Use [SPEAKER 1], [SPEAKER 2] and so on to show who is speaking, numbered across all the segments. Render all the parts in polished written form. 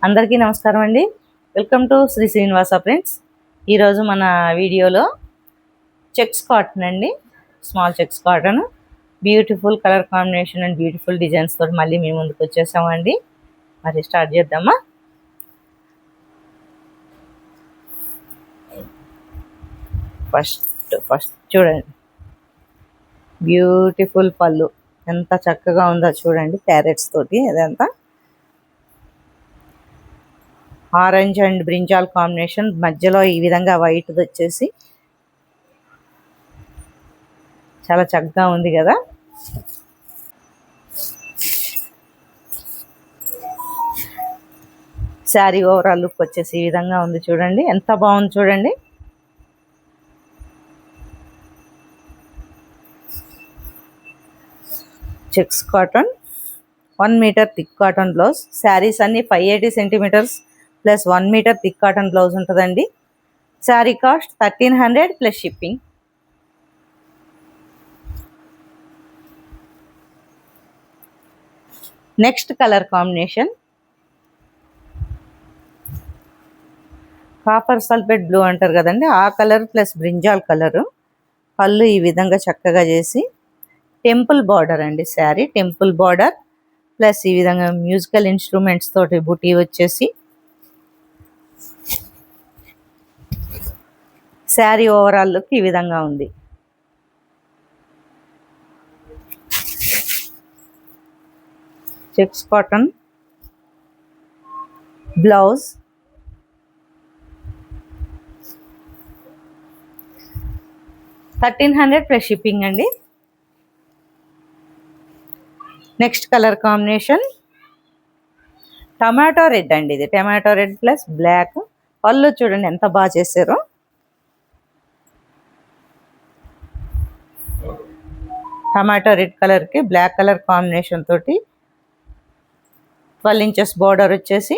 [SPEAKER 1] అందరికీ నమస్కారం అండి. Welcome to Shri Srinivasa friends. ఈరోజు మన వీడియోలో చెక్స్ కాటన్ అండి, small checks cotton, beautiful colour combination and beautiful designs తోటి మళ్ళీ మేము ముందుకు వచ్చేసామండి. మరి స్టార్ట్ చేద్దామా? ఫస్ట్ చూడండి, బ్యూటిఫుల్ పళ్ళు ఎంత చక్కగా ఉందో చూడండి. ప్యారెట్స్ తోటి అదంతా ఆరెంజ్ అండ్ బ్రింజాల్ కాంబినేషన్, మధ్యలో ఈ విధంగా వైట్ వచ్చేసి చాలా చక్కగా ఉంది కదా. శారీ ఓవరాల్ లుక్ వచ్చేసి ఈ విధంగా ఉంది చూడండి, ఎంత బాగుంది చూడండి. Checks cotton, 1 metre thick cotton blouse. Saris అన్ని 580 centimetres plus 1 metre thick cotton blouse ఉంటుందండి. Sari cost 1300 plus shipping. Next colour combination copper sulphate blue అంటారు కదండి, ఆ కలర్ ప్లస్ బ్రింజాల్ కలరు. పళ్ళు ఈ విధంగా చక్కగా చేసి టెంపుల్ బార్డర్ అండి. శారీ టెంపుల్ బార్డర్ ప్లస్ ఈ విధంగా మ్యూజికల్ ఇన్స్ట్రుమెంట్స్ తోటి బుటీ వచ్చేసి శారీ ఓవరాల్ లుక్ ఈ విధంగా ఉంది. Checks cotton blouse, $1300 plus shipping అండి. Next colour combination tomato red అండి. ఇది టమాటో రెడ్ ప్లస్ బ్లాక్. పళ్ళు చూడండి ఎంత బాగా చేశారో. టమాటో రెడ్ కలర్కి బ్లాక్ కలర్ కాంబినేషన్ తోటి 12 ఇంచెస్ బార్డర్ వచ్చేసి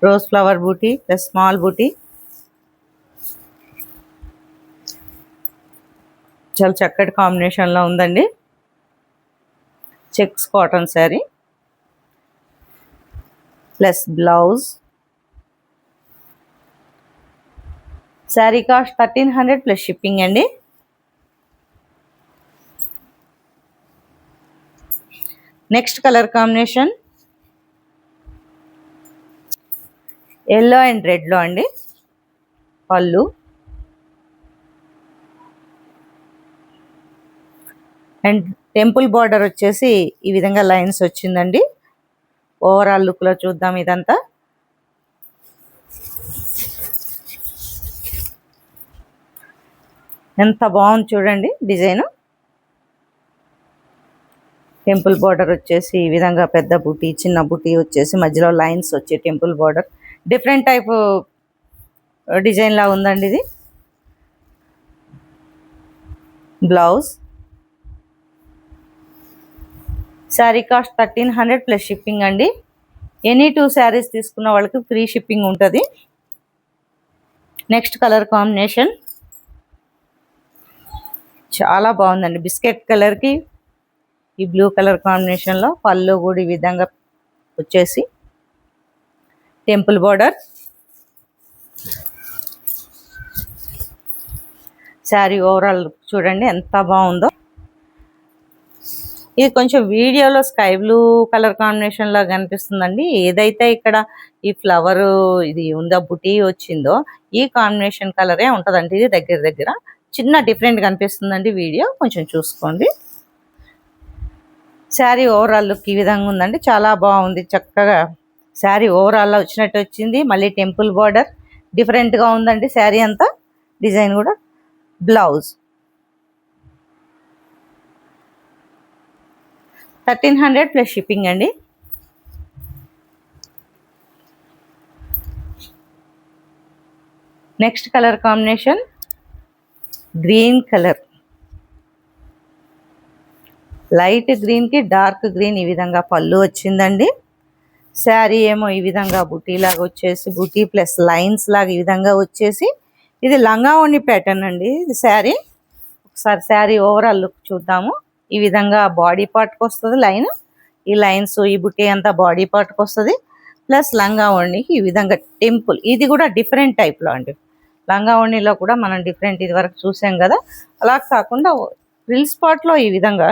[SPEAKER 1] rose flower buti plus small buti. చాలా చక్కటి కాంబినేషన్లో ఉందండి. Checks cotton sari plus blouse. Sari cost 1300 plus shipping అండి. Next colour combination yellow and రెడ్లో అండి. పళ్ళు అండ్ టెంపుల్ బార్డర్ వచ్చేసి ఈ విధంగా లైన్స్ వచ్చిందండి. ఓవరాల్ లుక్లో చూద్దాం. ఇదంతా ఎంత బాగుంది చూడండి డిజైన్. టెంపుల్ బార్డర్ వచ్చేసి ఈ విధంగా పెద్ద బుటీ, చిన్న బుటీ వచ్చేసి మధ్యలో లైన్స్ వచ్చే temple border. Different type design లా ఉందండి ఇది. Blouse. Sari cost 1300 plus shipping అండి. ఎనీ 2 శారీస్ తీసుకున్న వాళ్ళకి ఫ్రీ షిప్పింగ్ ఉంటుంది. నెక్స్ట్ కలర్ కాంబినేషన్ చాలా బాగుందండి. బిస్కెట్ కలర్కి ఈ బ్లూ కలర్ కాంబినేషన్లో పళ్ళు కూడా ఈ విధంగా వచ్చేసి టెంపుల్ బార్డర్. శారీ ఓవరాల్ చూడండి ఎంత బాగుందో. ఇది కొంచెం వీడియోలో స్కై బ్లూ కలర్ కాంబినేషన్లో కనిపిస్తుందండి. ఏదైతే ఇక్కడ ఈ ఫ్లవర్ ఇది ఉందో బుటీ వచ్చిందో ఈ కాంబినేషన్ కలరే ఉంటుందండి. ఇది దగ్గర చిన్న డిఫరెంట్ కనిపిస్తుందండి. వీడియో కొంచెం చూసుకోండి. శారీ ఓవరాల్ లుక్ ఈ విధంగా ఉందండి. చాలా బాగుంది. చక్కగా శారీ ఓవరాల్లో వచ్చినట్టు వచ్చింది. మళ్ళీ టెంపుల్ బార్డర్ డిఫరెంట్గా ఉందండి. శారీ అంతా డిజైన్ కూడా. బ్లౌజ్ 1300 ప్లస్ షిప్పింగ్ అండి. Next colour combination green colour, light గ్రీన్కి డార్క్ గ్రీన్ ఈ విధంగా పళ్ళు వచ్చిందండి. శారీ ఏమో ఈ విధంగా బుటీ లాగా వచ్చేసి బుటీ ప్లస్ లైన్స్ లాగా ఈ విధంగా వచ్చేసి ఇది లంగా ఓణి ప్యాటర్న్ అండి. ఇది శారీ. ఒకసారి శారీ ఓవరాల్ లుక్ చూద్దాము. ఈ విధంగా బాడీ పార్ట్కి వస్తుంది లైన్. ఈ లైన్స్ ఈ బుట్టి అంతా బాడీ పార్ట్కి వస్తుంది. ప్లస్ లంగా ఓణికి ఈ విధంగా టెంపుల్, ఇది కూడా డిఫరెంట్ టైప్లో అండి. లంగా ఓణిలో కూడా మనం డిఫరెంట్ ఇది వరకు చూసాం కదా, అలా కాకుండా ఫ్రిల్ స్పాట్లో ఈ విధంగా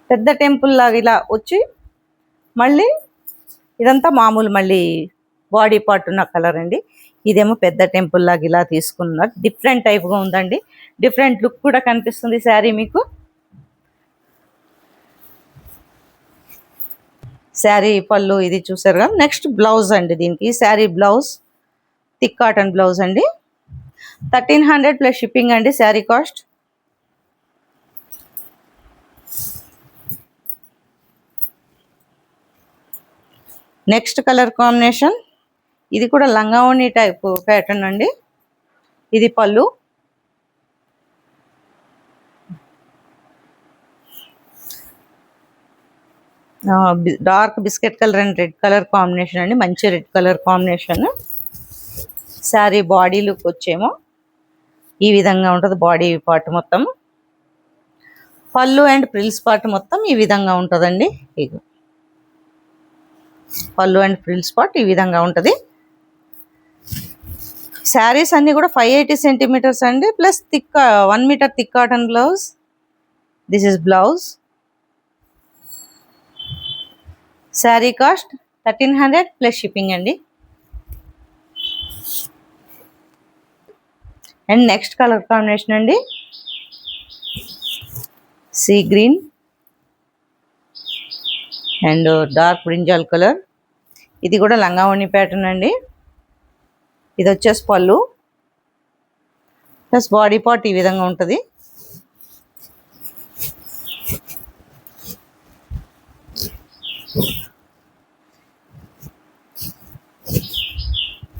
[SPEAKER 1] పెద్ద టెంపుల్ లాగా ఇలా వచ్చి మళ్ళీ ఇదంతా మామూలు మళ్ళీ బాడీ పార్ట్ ఉన్న కలర్ అండి. ఇదేమో పెద్ద టెంపుల్ లాగా ఇలా తీసుకున్నారు. డిఫరెంట్ టైప్గా ఉందండి. డిఫరెంట్ లుక్ కూడా కనిపిస్తుంది శారీ మీకు. శారీ పళ్ళు ఇది చూసారు కదా. నెక్స్ట్ బ్లౌజ్ అండి. దీనికి sari blouse thick cotton blouse అండి. 1300 ప్లస్ షిప్పింగ్ అండి sari cost. Next colour combination, ఇది కూడా లంగావోణి టైప్ ప్యాటర్న్ అండి. ఇది pallu, dark biscuit colour and red colour combination అండి. మంచి red colour combination. Sari body look వచ్చేమో ఈ విధంగా ఉంటుంది. బాడీ పార్ట్ మొత్తం, పళ్ళు అండ్ ప్రిల్స్ పార్ట్ మొత్తం ఈ విధంగా ఉంటుందండి. ఇది పళ్ళు అండ్ ఫ్రిల్స్ పార్ట్ ఈ విధంగా ఉంటుంది. శారీస్ అన్నీ కూడా 580 సెంటీమీటర్స్ అండి. Plus 1 metre thick cotton blouse. This is blouse. Sari cost 1300 plus shipping అండి. అండ్ నెక్స్ట్ కలర్ కాంబినేషన్ అండి, sea green and dark brinjal colour. ఇది కూడా లంగావోణి ప్యాటర్న్ అండి. ఇది వచ్చేసి పళ్ళు ప్లస్ బాడీ పార్ట్ ఈ విధంగా ఉంటుంది.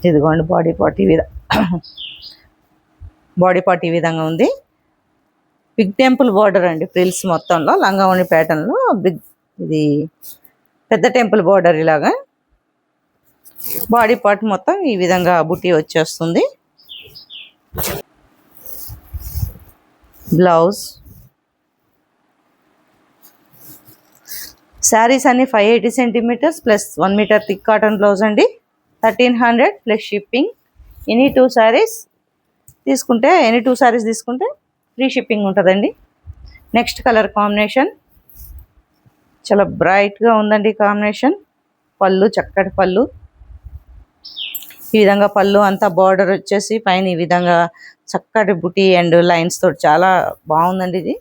[SPEAKER 1] ఇదిగోండి బాడీ పార్ట్ ఈ విధంగా ఉంది. బిగ్ టెంపుల్ బార్డర్ అండి. ఫ్రిల్స్ మొత్తంలో లంగావోణి ప్యాటర్న్లో బిగ్, ఇది పెద్ద టెంపుల్ బార్డర్. ఇలాగా బాడీ పార్ట్ మొత్తం ఈ విధంగా బుట్టి వచ్చేస్తుంది. బ్లౌజ్. శారీస్ అన్ని 580 centimetres plus 1 metre thick cotton blouse అండి. 1300 ప్లస్ షిప్పింగ్. ఎనీ 2 శారీస్ తీసుకుంటే ఫ్రీ షిప్పింగ్ ఉంటుందండి. నెక్స్ట్ కలర్ కాంబినేషన్ చాలా బ్రైట్గా ఉందండి కాంబినేషన్. పళ్ళు చక్కటి పళ్ళు, ఈ విధంగా పళ్ళు అంతా బార్డర్ వచ్చేసి పైన ఈ విధంగా చక్కటి బుటీ అండ్ లైన్స్ తోటి చాలా బాగుందండి. ఇది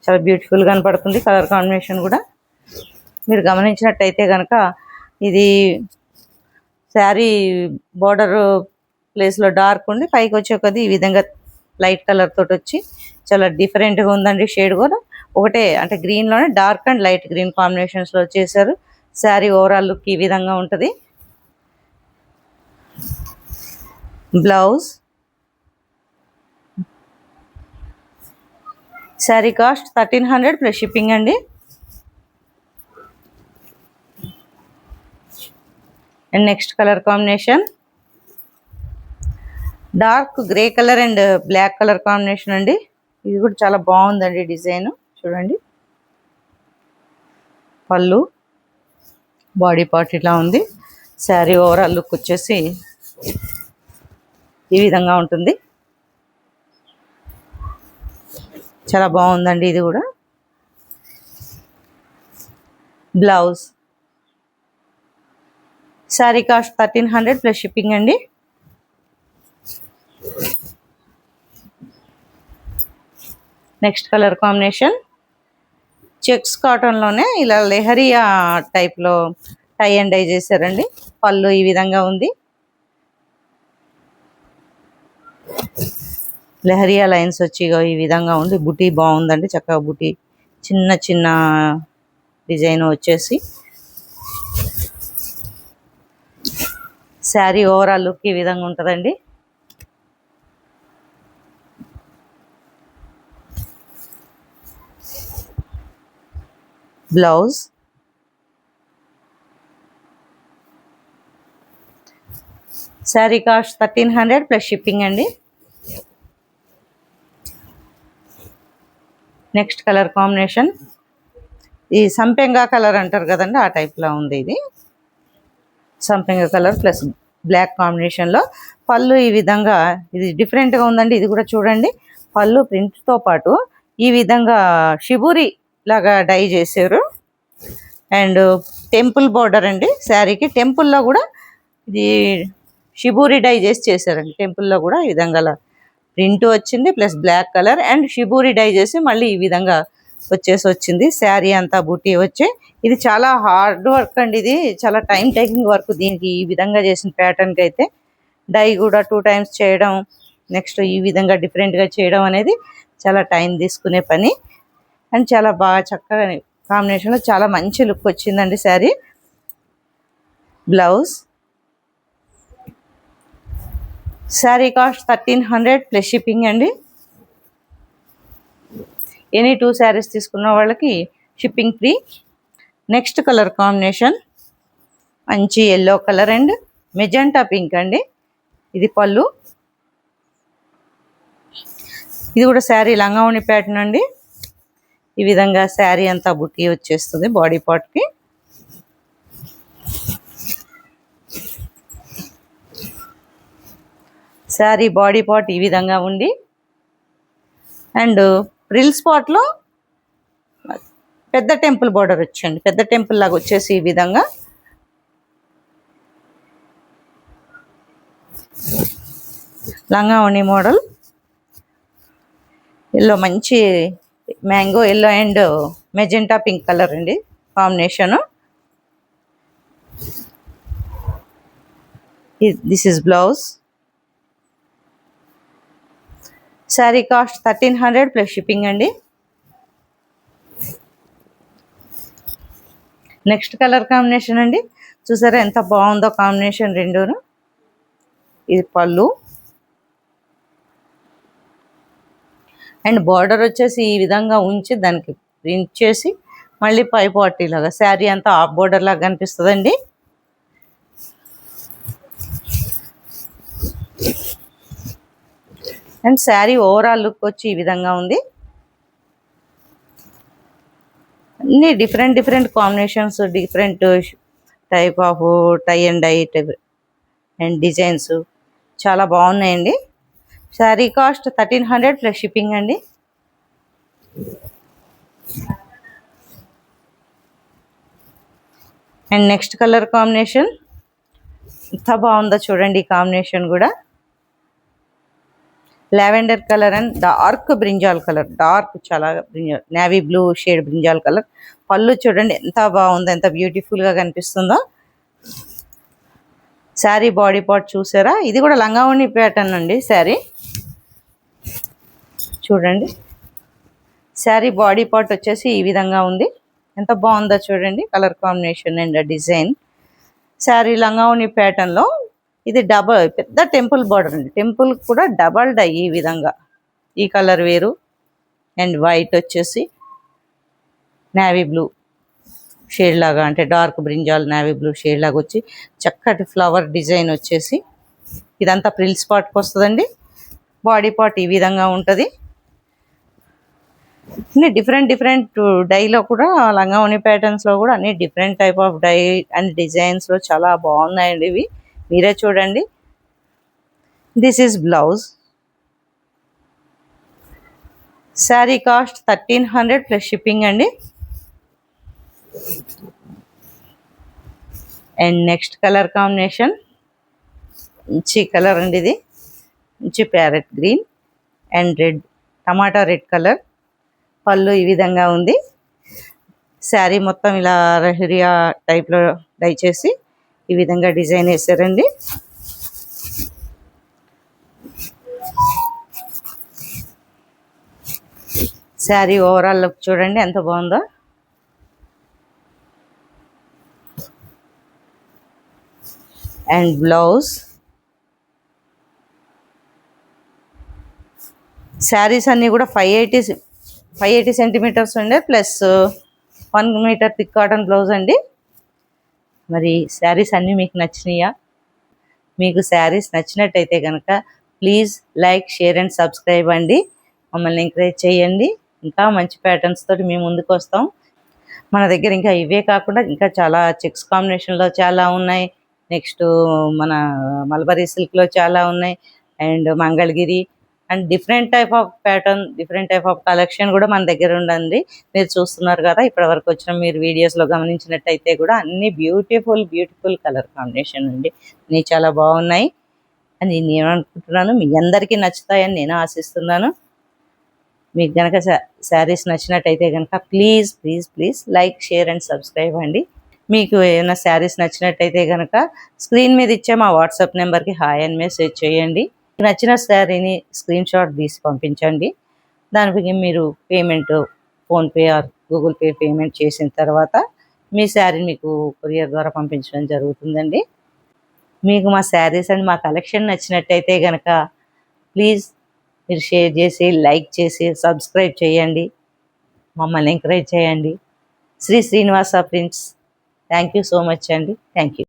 [SPEAKER 1] చాలా బ్యూటిఫుల్ కనపడుతుంది. కలర్ కాంబినేషన్ కూడా మీరు గమనించినట్టయితే కనుక ఇది శారీ బార్డర్ ప్లేస్లో డార్క్ ఉండి పైకి వచ్చే కొద్ది ఈ విధంగా లైట్ కలర్ తోటి వచ్చి చాలా డిఫరెంట్గా ఉందండి. షేడ్ కూడా ఒకటే, అంటే గ్రీన్లోనే డార్క్ అండ్ లైట్ గ్రీన్ కాంబినేషన్స్లో చేశారు. శారీ ఓవరాల్ లుక్ ఈ విధంగా ఉంటుంది. Blouse. Sari cost 1300 plus shipping అండి. And next colour combination dark grey colour and black colour combination అండి. ఇది కూడా చాలా బాగుందండి డిజైన్. చూడండి పళ్ళు, బాడీ పార్ట్ ఇలా ఉంది. శారీ ఓవరాల్ లుక్ వచ్చేసి ఈ విధంగా ఉంటుంది. చాలా బాగుందండి ఇది కూడా. Blouse. Sari cost 1300 plus shipping అండి. నెక్స్ట్ కలర్ కాంబినేషన్ చెక్స్ కాటన్లోనే ఇలా లెహరియా టైప్లో టై అండ్ డై చేశారండి. పళ్ళు ఈ విధంగా ఉంది. లెహరియా లైన్స్ వచ్చి ఈ విధంగా ఉంది. బుటీ బాగుందండి, చక్కగా బుటీ చిన్న చిన్న డిజైన్ వచ్చేసి. శారీ ఓవరాల్ లుక్ ఈ విధంగా ఉంటుందండి. Blouse. Sari cost 1300 plus shipping అండి. నెక్స్ట్ కలర్ కాంబినేషన్ ఈ సంపెంగా కలర్ అంటారు కదండి, ఆ టైప్లో ఉంది ఇది. సంపెంగా కలర్ ప్లస్ బ్లాక్ కాంబినేషన్లో పళ్ళు ఈ విధంగా ఇది డిఫరెంట్గా ఉందండి. ఇది కూడా చూడండి, పళ్ళు ప్రింట్తో పాటు ఈ విధంగా షిబూరి లాగా డై చేశారు. అండ్ టెంపుల్ బార్డర్ అండి శారీకి. టెంపుల్లో కూడా ఇది షిబూరి డై చేశారండి. టెంపుల్లో కూడా ఈ విధంగా ప్రింట్ వచ్చింది plus black colour and shibori dye చేసి మళ్ళీ ఈ విధంగా వచ్చింది. శారీ అంతా బుట్టి వచ్చి ఇది చాలా హార్డ్ వర్క్ అండి. ఇది చాలా టైం టేకింగ్ వర్క్. దీనికి ఈ విధంగా చేసిన ప్యాటర్న్కి అయితే డై కూడా 2 times చేయడం, నెక్స్ట్ ఈ విధంగా డిఫరెంట్గా చేయడం అనేది చాలా టైం తీసుకునే పని. అండ్ చాలా బాగా చక్కగా కాంబినేషన్లో చాలా మంచి లుక్ వచ్చిందండి sari. Blouse sari cost 1300 plus shipping అండి. ఎనీ 2 శారీస్ తీసుకున్న వాళ్ళకి shipping free. Next colour combination మంచి yellow colour and magenta pink అండి. ఇది పళ్ళు. ఇది కూడా శారీ లంగావోణి ప్యాటర్న్ అండి. ఈ విధంగా శారీ అంతా బుట్టి వచ్చేస్తుంది బాడీ పార్ట్కి. శారీ బాడీ పార్ట్ ఈ విధంగా ఉంది. అండ్ ప్రిల్ స్పాట్లో పెద్ద టెంపుల్ బార్డర్ వచ్చండి. పెద్ద టెంపుల్ లాగా వచ్చేసి ఈ విధంగా లంగావోణి మోడల్. ఎల్లో మంచి mango yellow and magenta pink colour అండి combination. This is blouse. Sari cost 1300 plus shipping అండి. నెక్స్ట్ కలర్ కాంబినేషన్ అండి. చూసారా ఎంత బాగుందో కాంబినేషన్ రెండును. ఇది పళ్ళు అండ్ బార్డర్ వచ్చేసి ఈ విధంగా ఉంచి దానికి ప్రింట్ చేసి మళ్ళీ పై పార్టీ లాగా శారీ అంతా హాఫ్ బార్డర్ లాగా కనిపిస్తుందండి. అండ్ శారీ ఓవరాల్ లుక్ వచ్చి ఈ విధంగా ఉంది. అన్ని different combinations, different type of tie and dye and designs చాలా బాగున్నాయండి. శారీ కాస్ట్ 1300 ప్లస్ షిప్పింగ్ అండి. అండ్ నెక్స్ట్ కలర్ కాంబినేషన్ ఎంత బాగుందో చూడండి. ఈ కాంబినేషన్ కూడా lavender colour and dark brinjal colour. Dark చాలా brinjal navy blue shade brinjal colour. Pallu చూడండి ఎంత బాగుందో, ఎంత బ్యూటిఫుల్గా కనిపిస్తుందో. శారీ బాడీ పార్ట్ చూసారా, ఇది కూడా లంగావోణి ప్యాటర్న్ అండి. శారీ చూడండి, శారీ బాడీ పార్ట్ వచ్చేసి ఈ విధంగా ఉంది. ఎంత బాగుందో చూడండి colour combination and design. Sari లంగావోణి ప్యాటర్న్లో ఇది పెద్ద టెంపుల్ బార్డర్ అండి. టెంపుల్ కూడా డబల్ డై ఈ విధంగా. ఈ కలర్ వేరు అండ్ వైట్ వచ్చేసి నేవీ బ్లూ షేడ్ లాగా, అంటే dark brinjal navy blue shade లాగా వచ్చి చక్కటి ఫ్లవర్ డిజైన్ వచ్చేసి ఇదంతా ప్రిల్స్ పార్ట్కి వస్తుందండి. బాడీ పార్ట్ ఈ విధంగా ఉంటుంది. అన్ని డిఫరెంట్ డైలో కూడా లంగావోణి ప్యాటర్న్స్లో కూడా అన్ని different type of dye and డిజైన్స్లో చాలా బాగున్నాయండి ఇవి. మీరే చూడండి. This is blouse. Sari cost 1300 plus shipping అండి. అండ్ నెక్స్ట్ కలర్ కాంబినేషన్ మంచి కలర్ అండి. ఇది మంచి parrot green and red, tomato red colour. Pallu ఈ విధంగా ఉంది. శారీ మొత్తం ఇలా రహిరియా టైప్లో డై చేసి ఈ విధంగా డిజైన్ వేసారండి. శారీ ఓవరాల్ లుక్ చూడండి ఎంత బాగుందో. And blouse. శారీస్ అన్నీ కూడా 580 సెంటీమీటర్స్ ఉండే plus 1 metre thick cotton blouse అండి. మరి శారీస్ అన్నీ మీకు నచ్చినాయా? మీకు శారీస్ నచ్చినట్టయితే కనుక please like, share and subscribe అండి. మమ్మల్ని ఎంకరేజ్ చేయండి. ఇంకా మంచి ప్యాటర్న్స్ తోటి మేము ముందుకు వస్తాం. మన దగ్గర ఇంకా ఇవే కాకుండా ఇంకా చాలా చెక్స్ కాంబినేషన్లో చాలా ఉన్నాయి. నెక్స్ట్ మన మల్బరీ సిల్క్లో చాలా ఉన్నాయి. And Mangalagiri and different type of pattern, different type of collection కూడా మన దగ్గర ఉండండి. మీరు చూస్తున్నారు కదా, ఇప్పటి వరకు వచ్చిన మీరు వీడియోస్లో గమనించినట్టయితే కూడా అన్ని బ్యూటిఫుల్ బ్యూటిఫుల్ కలర్ కాంబినేషన్ అండి. అన్నీ చాలా బాగున్నాయి అని నేను అనుకుంటున్నాను. మీ అందరికీ నచ్చుతాయని నేను ఆశిస్తున్నాను. మీకు కనుక శారీస్ నచ్చినట్టయితే కనుక please please please like, share and subscribe అండి. మీకు ఏమైనా శారీస్ నచ్చినట్టయితే కనుక స్క్రీన్ మీద ఇచ్చే మా వాట్సాప్ నెంబర్కి హాయ్ అని మెసేజ్ చేయండి. నచ్చిన శారీని స్క్రీన్ షాట్ తీసి పంపించండి. దానికి మీరు payment PhonePe are Google pay payment చేసిన తర్వాత మీ శారీని మీకు కొరియర్ ద్వారా పంపించడం జరుగుతుందండి. మీకు మా శారీస్ అండ్ మా కలెక్షన్ నచ్చినట్టయితే కనుక ప్లీజ్ మీరు షేర్ చేసి, లైక్ చేసి, సబ్స్క్రైబ్ చేయండి. మమ్మల్ని ఎంకరేజ్ చేయండి. Shri Srinivasa prints. Thank you so much అండి. Thank you.